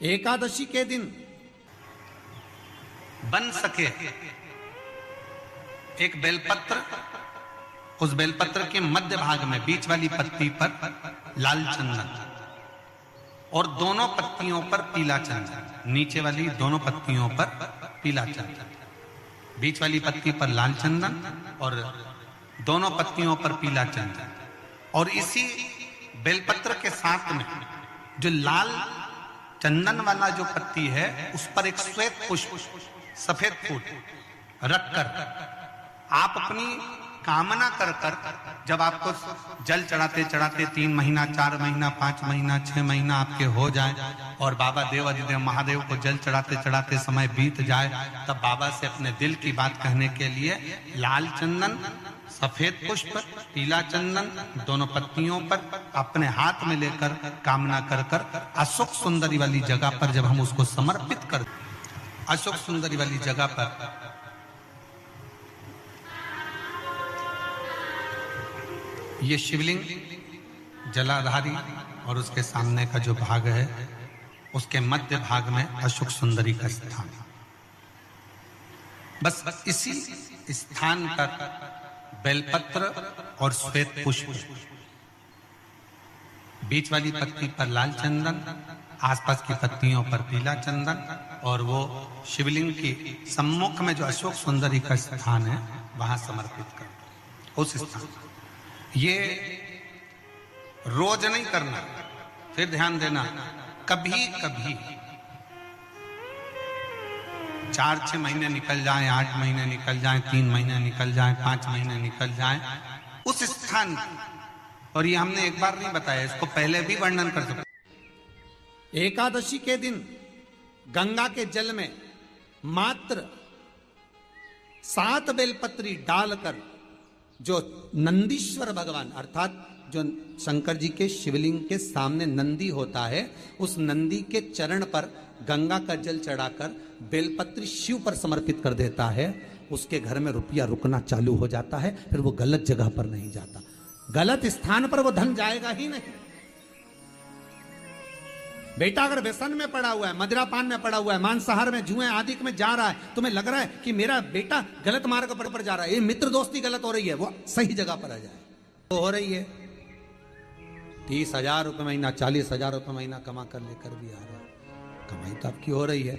एकादशी के दिन बन सके एक बेलपत्र, उस बेलपत्र के मध्य भाग में बीच वाली पत्ती पर लाल चंदन और दोनों पत्तियों पर पीला चंदन, नीचे वाली दोनों पत्तियों पर पीला चंदन, बीच वाली पत्ती पर लाल चंदन और दोनों पत्तियों पर पीला चंदन। और इसी बेलपत्र के साथ में जो लाल चंदन वाला जो पत्ती है उस पर एक श्वेत पुष्प, सफेद फूल रखकर आप अपनी कामना कर कर, जब आपको जल चढ़ाते चढ़ाते 3 महीना, 4 महीना, 5 महीना, 6 महीना आपके हो जाए और बाबा देव अधिदेव महादेव को जल चढ़ाते चढ़ाते समय बीत जाए, तब बाबा से अपने दिल की बात कहने के लिए लाल चंदन, सफेद पुष्प, पीला चंदन दोनों पत्तियों पर अपने हाथ में लेकर कामना कर कर अशोक सुंदरी वाली जगह पर जब हम उसको समर्पित कर, अशोक सुंदरी वाली जगह पर ये शिवलिंग जलाधारी और उसके सामने का जो भाग है उसके मध्य भाग में अशोक सुंदरी का स्थान। बस इसी स्थान पर बेलपत्र और श्वेत पुष्प, बीच वाली पत्ती पर लाल चंदन, आसपास की पत्तियों पर पीला चंदन और वो शिवलिंग की सम्मुख में जो अशोक सुंदरी का स्थान है वहां समर्पित कर। उस स्थान ये रोज नहीं करना, फिर ध्यान देना, कभी कभी 4-6 महीने निकल जाएं, 8 महीने निकल जाएं, 3 महीने निकल जाएं, 5 महीने निकल जाएं उस स्थान, और ये हमने एक बार नहीं बताया, इसको पहले भी वर्णन कर सकते। एकादशी के दिन गंगा के जल में मात्र 7 बेलपत्री डालकर जो नंदीश्वर भगवान अर्थात जो शंकर जी के शिवलिंग के सामने नंदी होता है, उस नंदी के चरण पर गंगा का जल चढ़ाकर बेलपत्री शिव पर समर्पित कर देता है, उसके घर में रुपया रुकना चालू हो जाता है, फिर वो गलत जगह पर नहीं जाता, गलत स्थान पर वो धन जाएगा ही नहीं। बेटा अगर व्यसन में पड़ा हुआ है, मदिरा पान में पड़ा हुआ है, मांसाहार में, जुए आदि में जा रहा है, तुम्हें लग रहा है कि मेरा बेटा गलत मार्ग पर जा रहा है, ये मित्र दोस्ती गलत हो रही है, वो सही जगह पर आ जाए तो हो रही है। 30,000 रुपये महीना, 40,000 रुपये महीना कमा कर लेकर भी आ रहा है, कमाई तो आपकी हो रही है,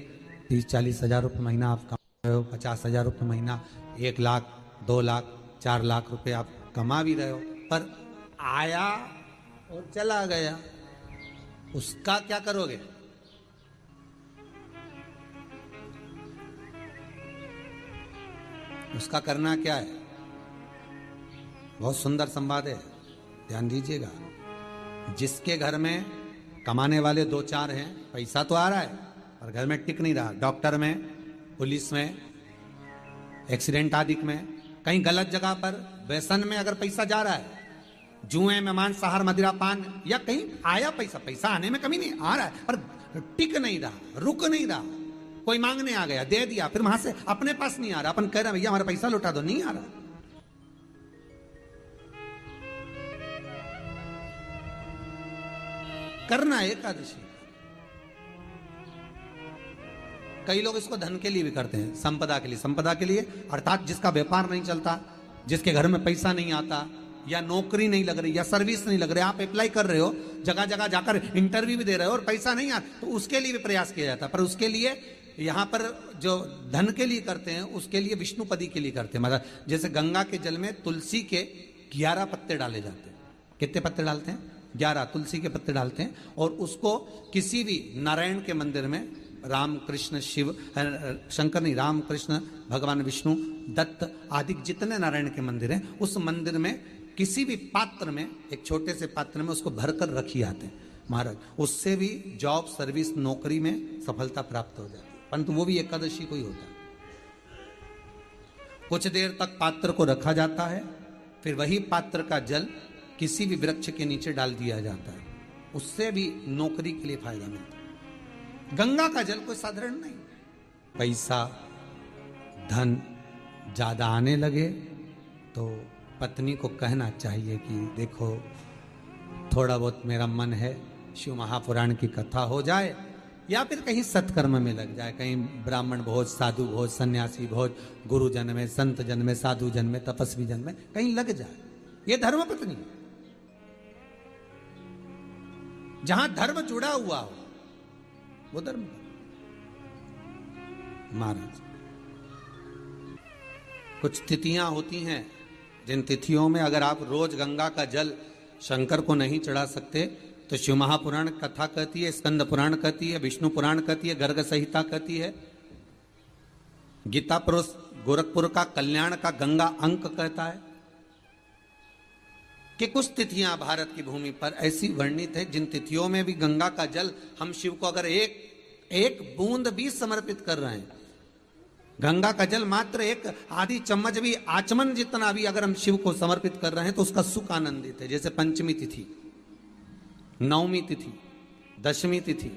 30-40 हजार रुपये महीना आप कमा रहे हो, 50,000 रुपये महीना, 1 लाख, 2 लाख, 4 लाख रुपए आप कमा भी रहे हो, पर आया और चला गया, उसका क्या करोगे? उसका करना क्या है? बहुत सुंदर संवाद है, ध्यान दीजिएगा। जिसके घर में कमाने वाले 2-4 हैं, पैसा तो आ रहा है पर घर में टिक नहीं रहा, डॉक्टर में, पुलिस में, एक्सीडेंट आदि में, कहीं गलत जगह पर व्यसन में अगर पैसा जा रहा है, जुए में, मांसाहार, मदिरा पान, या कहीं आया पैसा, पैसा आने में कमी नहीं, आ रहा है पर टिक नहीं रहा, रुक नहीं रहा, कोई मांगने आ गया, दे दिया, फिर वहां से अपने पास नहीं आ रहा, अपन कह रहे भैया हमारा पैसा लौटा दो, नहीं आ रहा। करना है एकादशी। कई लोग इसको धन के लिए भी करते हैं, संपदा के लिए, संपदा के लिए अर्थात जिसका व्यापार नहीं चलता, जिसके घर में पैसा नहीं आता, या नौकरी नहीं लग रही, या सर्विस नहीं लग रही, आप अप्लाई कर रहे हो, जगह जगह जाकर इंटरव्यू भी दे रहे हो और पैसा नहीं आता, तो उसके लिए भी प्रयास किया जाता है। पर उसके लिए यहाँ पर जो धन के लिए करते हैं, उसके लिए विष्णुपदी के लिए करते हैं। मतलब जैसे गंगा के जल में तुलसी के 11 पत्ते डाले जाते हैं। कितने पत्ते डालते हैं? 11 तुलसी के पत्ते डालते हैं, और उसको किसी भी नारायण के मंदिर में, राम कृष्ण शिव, शंकर नहीं, राम कृष्ण भगवान विष्णु, दत्त आदि जितने नारायण के मंदिर हैं, उस मंदिर में किसी भी पात्र में, एक छोटे से पात्र में उसको भरकर रखी आते हैं महाराज, उससे भी जॉब, सर्विस, नौकरी में सफलता प्राप्त हो जाती है। परंतु वो भी एकादशी को ही होता है। कुछ देर तक पात्र को रखा जाता है, फिर वही पात्र का जल किसी भी वृक्ष के नीचे डाल दिया जाता है, उससे भी नौकरी के लिए फायदा मिलता है। गंगा का जल कोई साधारण नहीं। पैसा, धन ज्यादा आने लगे तो पत्नी को कहना चाहिए कि देखो थोड़ा बहुत मेरा मन है, शिव महापुराण की कथा हो जाए या फिर कहीं सत्कर्म में लग जाए, कहीं ब्राह्मण भोज, साधु भोज, सन्यासी भोज, गुरु जन में, संत जन में, साधु जन में, तपस्वी जन में कहीं लग जाए। ये धर्म पत्नी। जहां धर्म जुड़ा हुआ हो वो धर्म। महाराज कुछ तिथियां होती हैं, जिन तिथियों में अगर आप रोज गंगा का जल शंकर को नहीं चढ़ा सकते तो शिव महापुराण कथा कहती है, स्कंद पुराण कहती है, विष्णु पुराण कहती है, गर्ग संहिता कहती है, गीता प्रोस गोरखपुर का कल्याण का गंगा अंक कहता है कि कुछ तिथियां भारत की भूमि पर ऐसी वर्णित है जिन तिथियों में भी गंगा का जल हम शिव को अगर एक बूंद भी समर्पित कर रहे हैं, गंगा का जल मात्र एक आधी चम्मच भी, आचमन जितना भी अगर हम शिव को समर्पित कर रहे हैं तो उसका सुख आनंदित है। जैसे पंचमी तिथि, नवमी तिथि, दशमी तिथि,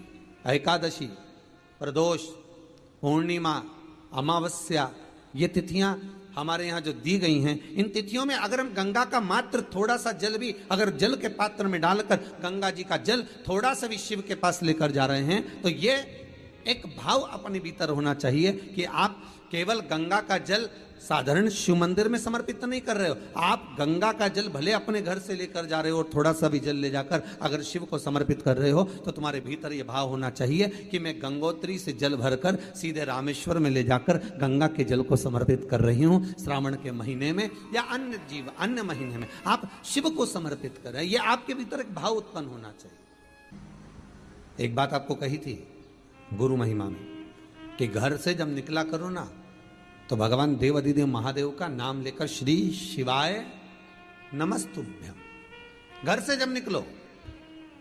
एकादशी, प्रदोष, पूर्णिमा, अमावस्या, ये तिथियां हमारे यहाँ जो दी गई हैं, इन तिथियों में अगर हम गंगा का मात्र थोड़ा सा जल भी अगर जल के पात्र में डालकर गंगा जी का जल थोड़ा सा भी शिव के पास लेकर जा रहे हैं तो ये एक भाव अपने भीतर होना चाहिए कि आप केवल गंगा का जल साधारण शिव मंदिर में समर्पित नहीं कर रहे हो, आप गंगा का जल भले अपने घर से लेकर जा रहे हो और थोड़ा सा भी जल ले जाकर अगर शिव को समर्पित कर रहे हो तो तुम्हारे भीतर यह भाव होना चाहिए कि मैं गंगोत्री से जल भरकर सीधे रामेश्वर में ले जाकर गंगा के जल को समर्पित कर रही हूं। श्रावण के महीने में या अन्य महीने में आप शिव को समर्पित कर रहे हैं, यह आपके भीतर एक भाव उत्पन्न होना चाहिए। एक बात आपको कही थी गुरु महिमा में कि घर से जब निकला करो ना तो भगवान देव अधिदेव महादेव का नाम लेकर श्री शिवाय नमस्तुभ्यम। घर से जब निकलो,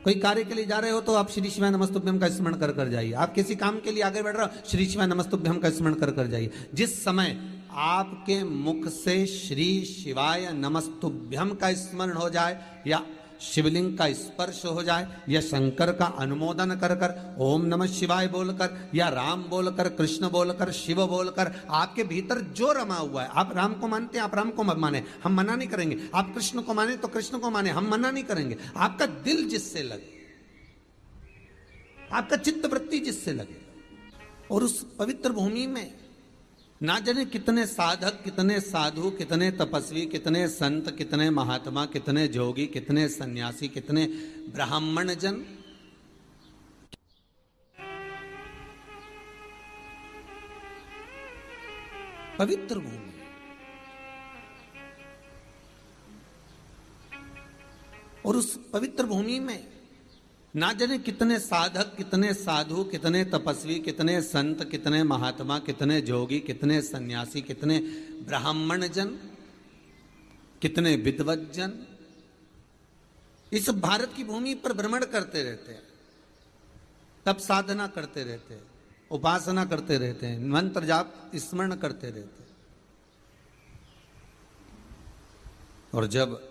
कोई कार्य के लिए जा रहे हो तो आप श्री शिवाय नमस्तुभ्यम का स्मरण कर कर जाइए। आप किसी काम के लिए आगे बढ़ रहे हो, श्री शिवाय नमस्तुभ्यम का स्मरण कर कर जाइए। जिस समय आपके मुख से श्री शिवाय नमस्तुभ्यम का स्मरण हो जाए या शिवलिंग का स्पर्श हो जाए या शंकर का अनुमोदन कर कर ओम नमः शिवाय बोलकर या राम बोलकर, कृष्ण बोलकर, शिव बोलकर, आपके भीतर जो रमा हुआ है, आप राम को मानते हैं आप राम को मत माने, हम मना नहीं करेंगे। आप कृष्ण को माने तो कृष्ण को माने, हम मना नहीं करेंगे। आपका दिल जिससे लगे, आपका चित्त वृत्ति जिससे लगे, और उस पवित्र भूमि में ना जाने कितने साधक, कितने साधु, कितने तपस्वी, कितने संत, कितने महात्मा, कितने जोगी, कितने सन्यासी, कितने ब्राह्मण जन पवित्र भूमि, और उस पवित्र भूमि में ना जाने कितने साधक, कितने साधु, कितने तपस्वी, कितने संत, कितने महात्मा, कितने जोगी, कितने सन्यासी, कितने ब्राह्मण जन, कितने विद्वत जन इस भारत की भूमि पर भ्रमण करते रहते हैं, तप साधना करते रहते हैं, उपासना करते रहते हैं, मंत्र जाप स्मरण करते रहते हैं। और जब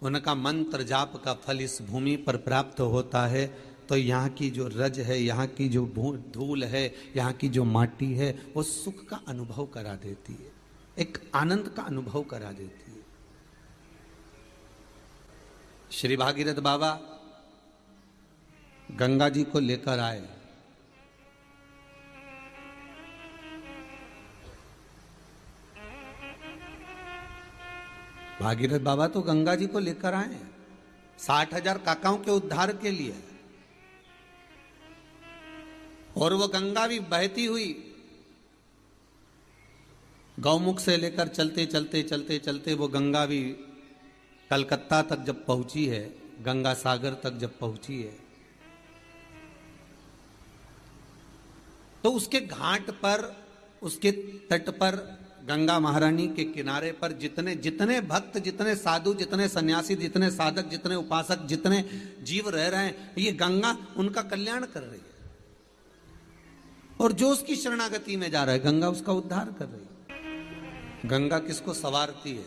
उनका मंत्र जाप का फल इस भूमि पर प्राप्त होता है तो यहाँ की जो रज है, यहाँ की जो धूल है, यहाँ की जो माटी है, वो सुख का अनुभव करा देती है, एक आनंद का अनुभव करा देती है। श्री भागीरथ बाबा गंगा जी को लेकर आए। भागीरथ बाबा तो गंगा जी को लेकर आए 60,000 काकाओं के उद्धार के लिए, और वो गंगा भी बहती हुई गौमुख से लेकर चलते चलते चलते चलते वो गंगा भी कलकत्ता तक जब पहुंची है, गंगा सागर तक जब पहुंची है, तो उसके घाट पर, उसके तट पर, गंगा महारानी के किनारे पर जितने भक्त, जितने साधु, जितने सन्यासी, जितने साधक, जितने उपासक, जितने जीव रह रहे हैं, ये गंगा उनका कल्याण कर रही है। और जो उसकी शरणागति में जा रहा है, गंगा उसका उद्धार कर रही है। गंगा किसको संवारती है?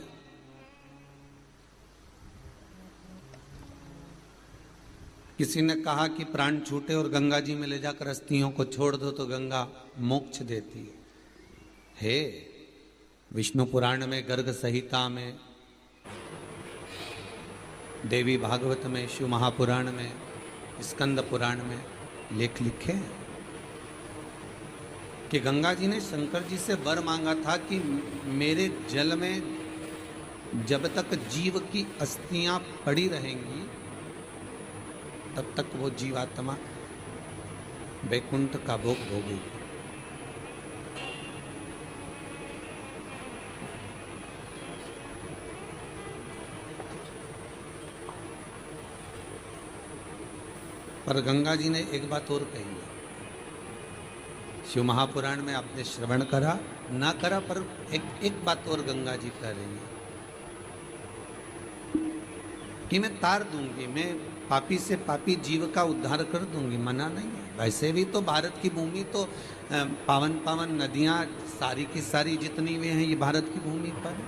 किसी ने कहा कि प्राण छूटे और गंगा जी में ले जाकर अस्थियों को छोड़ दो तो गंगा मोक्ष देती है। विष्णु पुराण में, गर्ग संहिता में, देवी भागवत में, शिव महापुराण में, स्कंद पुराण में लेख लिखे हैं। कि गंगा जी ने शंकर जी से वर मांगा था कि मेरे जल में जब तक जीव की अस्थियां पड़ी रहेंगी तब तक वो जीवात्मा वैकुंठ का भोग भोगेगी। पर गंगा जी ने एक बात और कही है, शिव महापुराण में आपने श्रवण करा ना करा, पर एक बात और गंगा जी कह रही है कि मैं तार दूंगी, मैं पापी से पापी जीव का उद्धार कर दूंगी, मना नहीं है। वैसे भी तो भारत की भूमि तो पावन पावन नदियां सारी की सारी जितनी भी हैं ये भारत की भूमि पर है,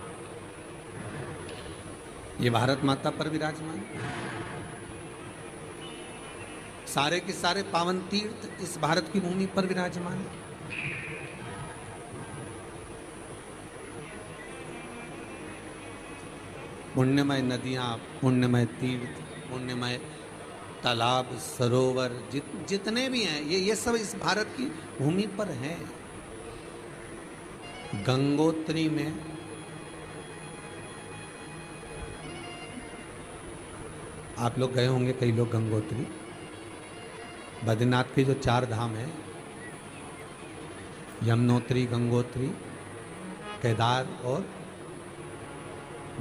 ये भारत माता पर विराजमान है। सारे के सारे पावन तीर्थ इस भारत की भूमि पर विराजमान है। पुण्यमय नदियां, पुण्यमय तीर्थ, पुण्यमय तालाब, सरोवर जितने भी हैं ये सब इस भारत की भूमि पर हैं। गंगोत्री में आप लोग गए होंगे, कई लोग गंगोत्री, बद्रीनाथ के जो 4 धाम हैं, यमुनोत्री, गंगोत्री, केदार और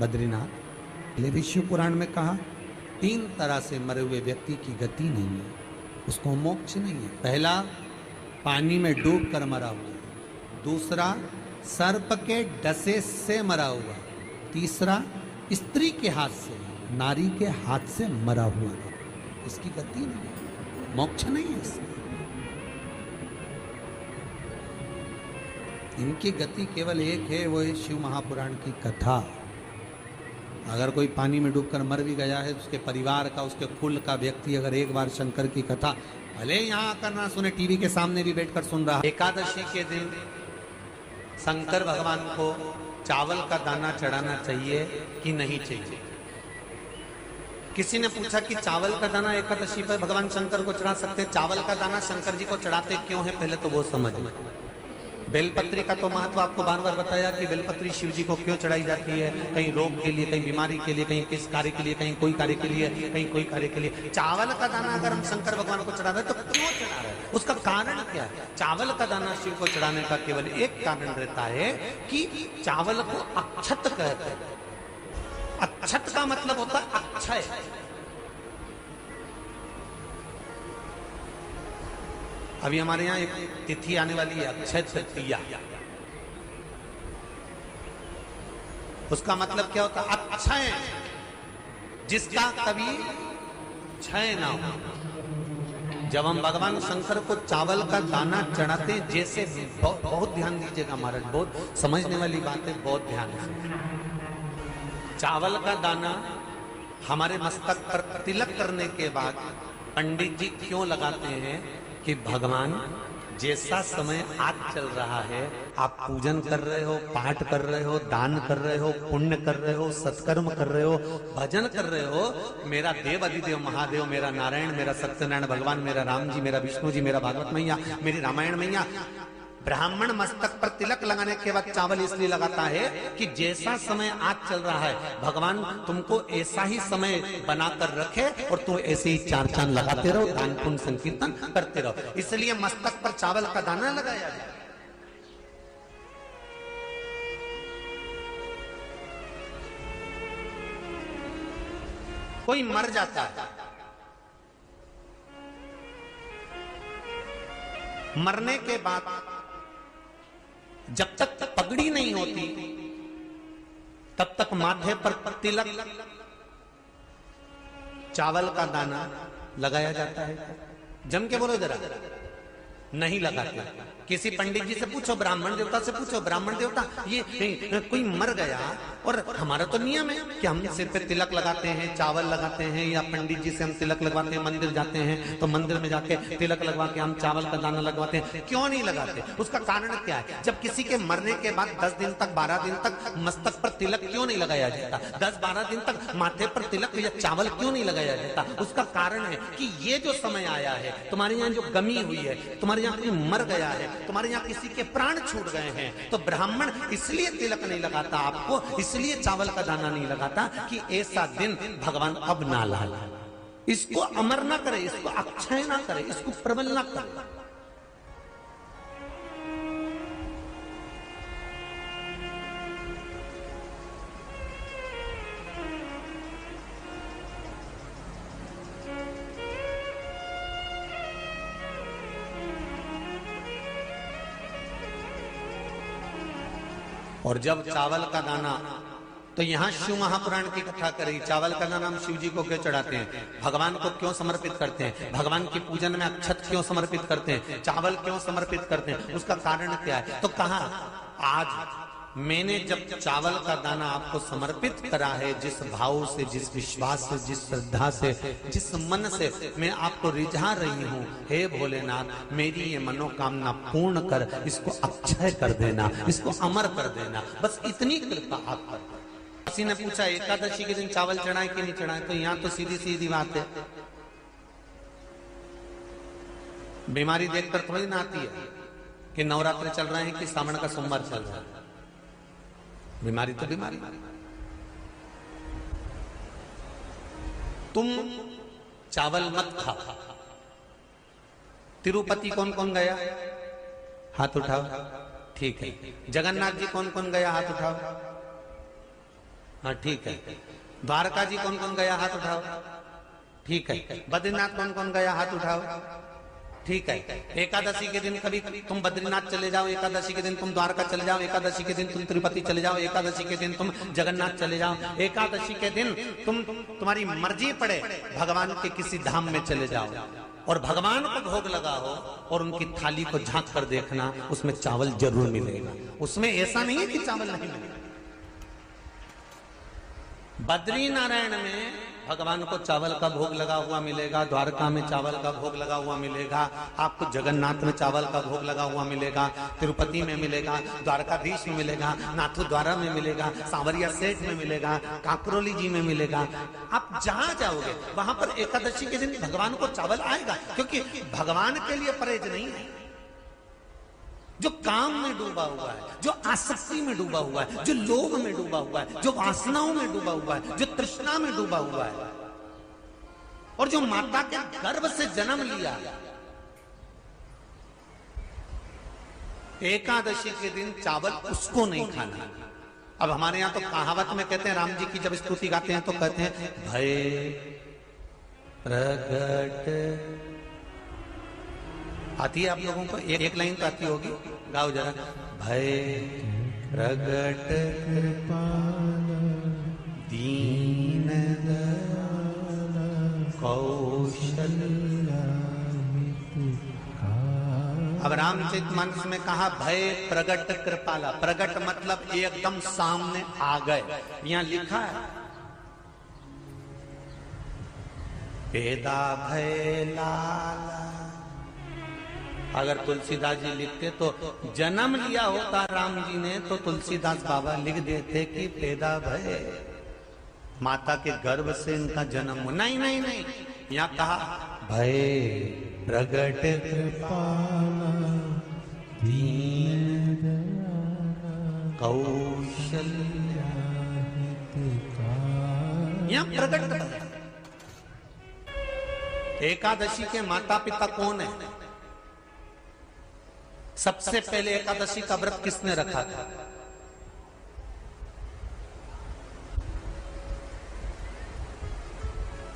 बद्रीनाथ। विष्णु पुराण में कहा 3 तरह से मरे हुए व्यक्ति की गति नहीं है, उसको मोक्ष नहीं है। पहला पानी में डूब कर मरा हुआ, दूसरा सर्प के डसे से मरा हुआ, तीसरा स्त्री के हाथ से, नारी के हाथ से मरा हुआ, इसकी गति नहीं है, मोक्ष नहीं है इसमें। इनकी गति केवल एक है, वो है शिव महापुराण की कथा। अगर कोई पानी में डूबकर मर भी गया है, उसके परिवार का, उसके कुल का व्यक्ति अगर एक बार शंकर की कथा भले यहाँ आकर ना सुने, टीवी के सामने भी बैठकर सुन रहा। एकादशी के दिन शंकर भगवान को चावल का दाना चढ़ाना चाहिए कि नहीं चाहिए? किसी ने पूछा कि चावल का दाना एकादशी पर भगवान शंकर को चढ़ा सकते हैं, चावल का दाना शंकर जी को चढ़ाते क्यों है, पहले तो वो समझ लें। बेलपत्री का तो महत्व आपको बार बार बताया कि बेलपत्री शिव जी को क्यों चढ़ाई जाती है, कहीं रोग के लिए, कहीं बीमारी के लिए, कहीं किस कार्य के लिए, कहीं कोई कार्य के लिए, कहीं कोई कार्य के लिए। चावल का दाना अगर हम शंकर भगवान को चढ़ा रहे हैं तो क्यों चढ़ा रहे हैं, उसका कारण क्या है? चावल का दाना शिव को चढ़ाने का केवल एक कारण रहता है कि चावल को अक्षत कहते हैं। अक्षत का मतलब होता है अक्षय। अभी हमारे यहाँ एक तिथि आने वाली है, अक्षय तृतीया। उसका मतलब क्या होता है? अक्षय, जिसका कभी क्षय ना हो। जब हम भगवान शंकर को चावल का दाना चढ़ाते, जैसे बहुत ध्यान दीजिएगा महाराज, बहुत समझने वाली बात है, बहुत ध्यान से। चावल का दाना हमारे मस्तक पर तिलक करने के बाद पंडित जी क्यों लगाते हैं कि भगवान जैसा समय आज चल रहा है, आप पूजन कर रहे हो, पाठ कर रहे हो, दान कर रहे हो, पुण्य कर रहे हो, सत्कर्म कर रहे हो, भजन कर रहे हो, मेरा देव अधिदेव महादेव, मेरा नारायण, मेरा सत्यनारायण भगवान, मेरा राम जी, मेरा विष्णु जी, मेरा भागवत मैया, मेरी रामायण मैया, ब्राह्मण मस्तक पर तिलक लगाने के बाद चावल इसलिए लगाता है कि जैसा समय आज चल रहा है, भगवान तुमको ऐसा ही समय बनाकर रखे और तुम ऐसे ही 4 चांद लगाते रहो, दान पुण्य संकीर्तन करते रहो, इसलिए मस्तक पर चावल का दाना लगाया जाए। कोई मर जाता है, मरने के बाद जब तक पगड़ी नहीं होती तब तक माथे पर तिलक, चावल का दाना लगाया जाता है। जम के बोलो जरा, नहीं लगाते। किसी पंडित जी से पूछो, ब्राह्मण देवता से पूछो, ब्राह्मण देवता ये कोई मर गया, और हमारा तो नियम है कि हम सिर पे तिलक लगाते हैं, चावल लगाते हैं, या पंडित जी से हम तिलक लगवाते हैं, मंदिर जाते हैं तो मंदिर में जाके तिलक लगवा के हम चावल का दाना लगवाते हैं, क्यों नहीं लगाते? उसका कारण क्या है? जब किसी के मरने के बाद 10 दिन तक, 12 दिन तक मस्तक पर तिलक क्यों नहीं लगाया जाता? 10-12 दिन तक माथे पर तिलक या चावल क्यों नहीं लगाया जाता? उसका कारण है कि ये जो समय आया है, तुम्हारे यहाँ जो गमी हुई है, तुम्हारे यहाँ कोई मर गया है, तुम्हारे यहाँ किसी के प्राण छूट गए हैं, तो ब्राह्मण इसलिए तिलक नहीं लगाता आपको, इसलिए चावल का दाना नहीं लगाता कि ऐसा दिन भगवान अब ना लाए, इसको अमर ना करे, इसको अक्षय ना करे, इसको प्रबल ना करे। और जब चावल का दाना, तो यहां शिव महापुराण की कथा करी, चावल का दाना हम शिव जी को क्यों चढ़ाते हैं, भगवान को क्यों समर्पित करते हैं, भगवान की पूजन में अक्षत क्यों समर्पित करते हैं, चावल क्यों समर्पित करते हैं, उसका कारण क्या है। तो कहा आज मैंने जब चावल का दाना आपको समर्पित करा है, जिस भाव से, जिस विश्वास से, जिस श्रद्धा से, जिस मन से मैं आपको रिझा रही हूं, हे भोलेनाथ मेरी ये मनोकामना पूर्ण कर, इसको अक्षय कर देना, इसको अमर कर देना, बस इतनी कृपा आप कर। किसी ने पूछा एकादशी के दिन चावल चढ़ाए कि नहीं चढ़ाए, तो यहां तो सीधी सीधी बात है, बीमारी देखकर थोड़ी ना आती है कि नवरात्र चल रहे हैं कि सावन का सोमवार चल रहा है, बीमारी तो बीमारी। तुम चावल मत खाओ। तिरुपति कौन कौन गया, हाथ उठाओ, ठीक है। जगन्नाथ जी कौन कौन गया, हाथ उठाओ, हाँ ठीक है। द्वारका जी कौन कौन गया, हाथ उठाओ, ठीक है। बद्रीनाथ कौन कौन गया, हाथ उठाओ, ठीक है। एकादशी के दिन कभी तुम बद्रीनाथ चले जाओ, एकादशी के दिन तुम द्वारका चले जाओ, एकादशी के दिन तुम तिरुपति चले जाओ, एकादशी के दिन तुम जगन्नाथ चले जाओ, एकादशी के दिन तुम्हारी मर्जी पड़े भगवान के किसी धाम में चले जाओ और भगवान को भोग लगाओ और उनकी थाली को झांक कर देखना, उसमें चावल जरूर मिलेगा, उसमें ऐसा नहीं है कि चावल नहीं मिलेगा। बद्री नारायण में भगवान को चावल का भोग लगा हुआ मिलेगा, द्वारका में चावल का भोग लगा हुआ मिलेगा, आपको जगन्नाथ में चावल का भोग लगा हुआ मिलेगा, तिरुपति में मिलेगा, द्वारकाधीश में मिलेगा, नाथद्वारा में मिलेगा, सांवरिया सेठ में मिलेगा, काकरोली जी में मिलेगा। आप जहां जाओगे वहां पर एकादशी के दिन भगवान को चावल आएगा, क्योंकि भगवान के लिए परहेज नहीं है। जो काम में डूबा हुआ है, जो आसक्ति में डूबा हुआ है, जो लोभ में डूबा हुआ है, जो वासनाओं में डूबा हुआ है, जो तृष्णा में डूबा हुआ है, और जो माता के गर्भ से जन्म लिया, एकादशी के दिन चावल उसको नहीं खाना। अब हमारे यहां तो कहावत में कहते हैं, राम जी की जब स्तुति गाते हैं तो कहते हैं, भय प्रगट, आती है आप लोगों को, एक लाइन तो आती होगी, गाओ जरा। भय प्रगट दीन कौशल। अब रामचरितमानस में कहा भय प्रगट कृपाला, प्रगट मतलब एकदम सामने आ गए। यहां लिखा है पेदा भय लाला। अगर तुलसीदास जी लिखते तो जन्म लिया होता राम जी ने, तो तुलसीदास बाबा लिख देते कि पैदा भय, माता के गर्भ से इनका जन्म हो। नहीं नहीं नहीं, यहाँ कहा भय प्रगट कृपाला दीन कौशल्या, यहाँ प्रगट। एकादशी के माता पिता कौन है? सबसे पहले एकादशी का व्रत किसने रखा था?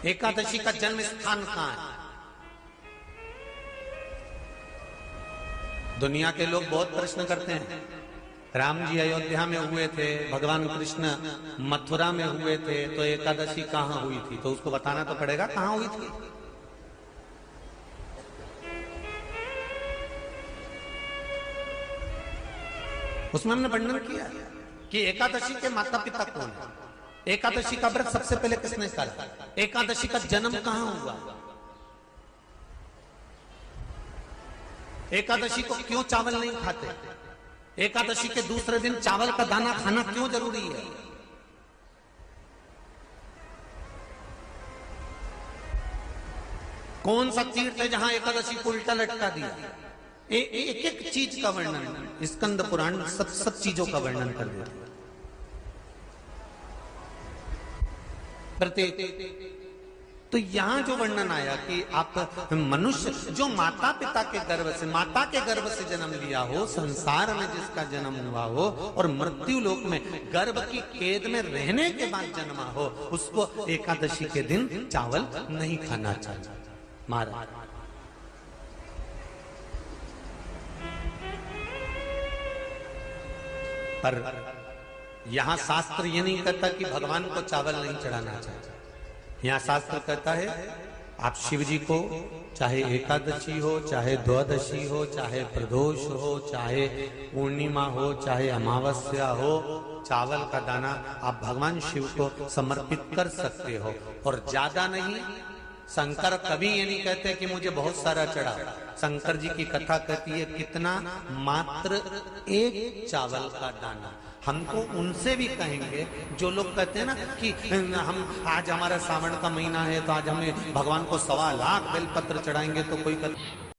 एकादशी का जन्म स्थान कहां है? दुनिया के लोग बहुत प्रश्न करते हैं, राम जी अयोध्या में हुए थे, भगवान कृष्ण मथुरा में हुए थे, तो एकादशी कहां हुई थी? तो उसको बताना तो पड़ेगा कहां हुई थी। उसमें हमने वर्णन किया कि एकादशी के माता पिता कौन है, एकादशी का व्रत सबसे पहले किसने करा, एकादशी का जन्म कहां हुआ, एकादशी को क्यों चावल नहीं खाते, एकादशी के दूसरे दिन चावल का दाना खाना क्यों जरूरी है। कौन सा तीर्थ है जहां एकादशी को उल्टा लटका दिया? एक एक चीज का वर्णन स्कंद पुराण सब चीजों का वर्णन कर देता है। प्रत्येक तो यहां जो वर्णन आया कि आप मनुष्य जो माता पिता के गर्भ से माता के गर्भ से जन्म लिया हो, संसार में जिसका जन्म हुआ हो और मृत्यु लोक में गर्भ की कैद में रहने के बाद जन्मा हो, उसको एकादशी के दिन चावल नहीं खाना चाहिए। महाराज पर यहां शास्त्र ये नहीं कहता कि भगवान को चावल नहीं चढ़ाना चाहिए। यहाँ शास्त्र कहता है आप शिव जी को चाहे एकादशी हो, चाहे द्वादशी हो, चाहे प्रदोष हो, चाहे पूर्णिमा हो, चाहे अमावस्या हो, चावल का दाना आप भगवान शिव को समर्पित कर सकते हो और ज्यादा नहीं। शंकर कभी ये नहीं कहते कि मुझे बहुत सारा चढ़ा। शंकर जी की कथा कहती है कितना, मात्र एक चावल का दाना। हमको उनसे भी कहेंगे जो लोग कहते हैं ना कि हम आज हमारा सावन का महीना है तो आज हमें भगवान को 1.25 लाख बेलपत्र चढ़ाएंगे, तो कोई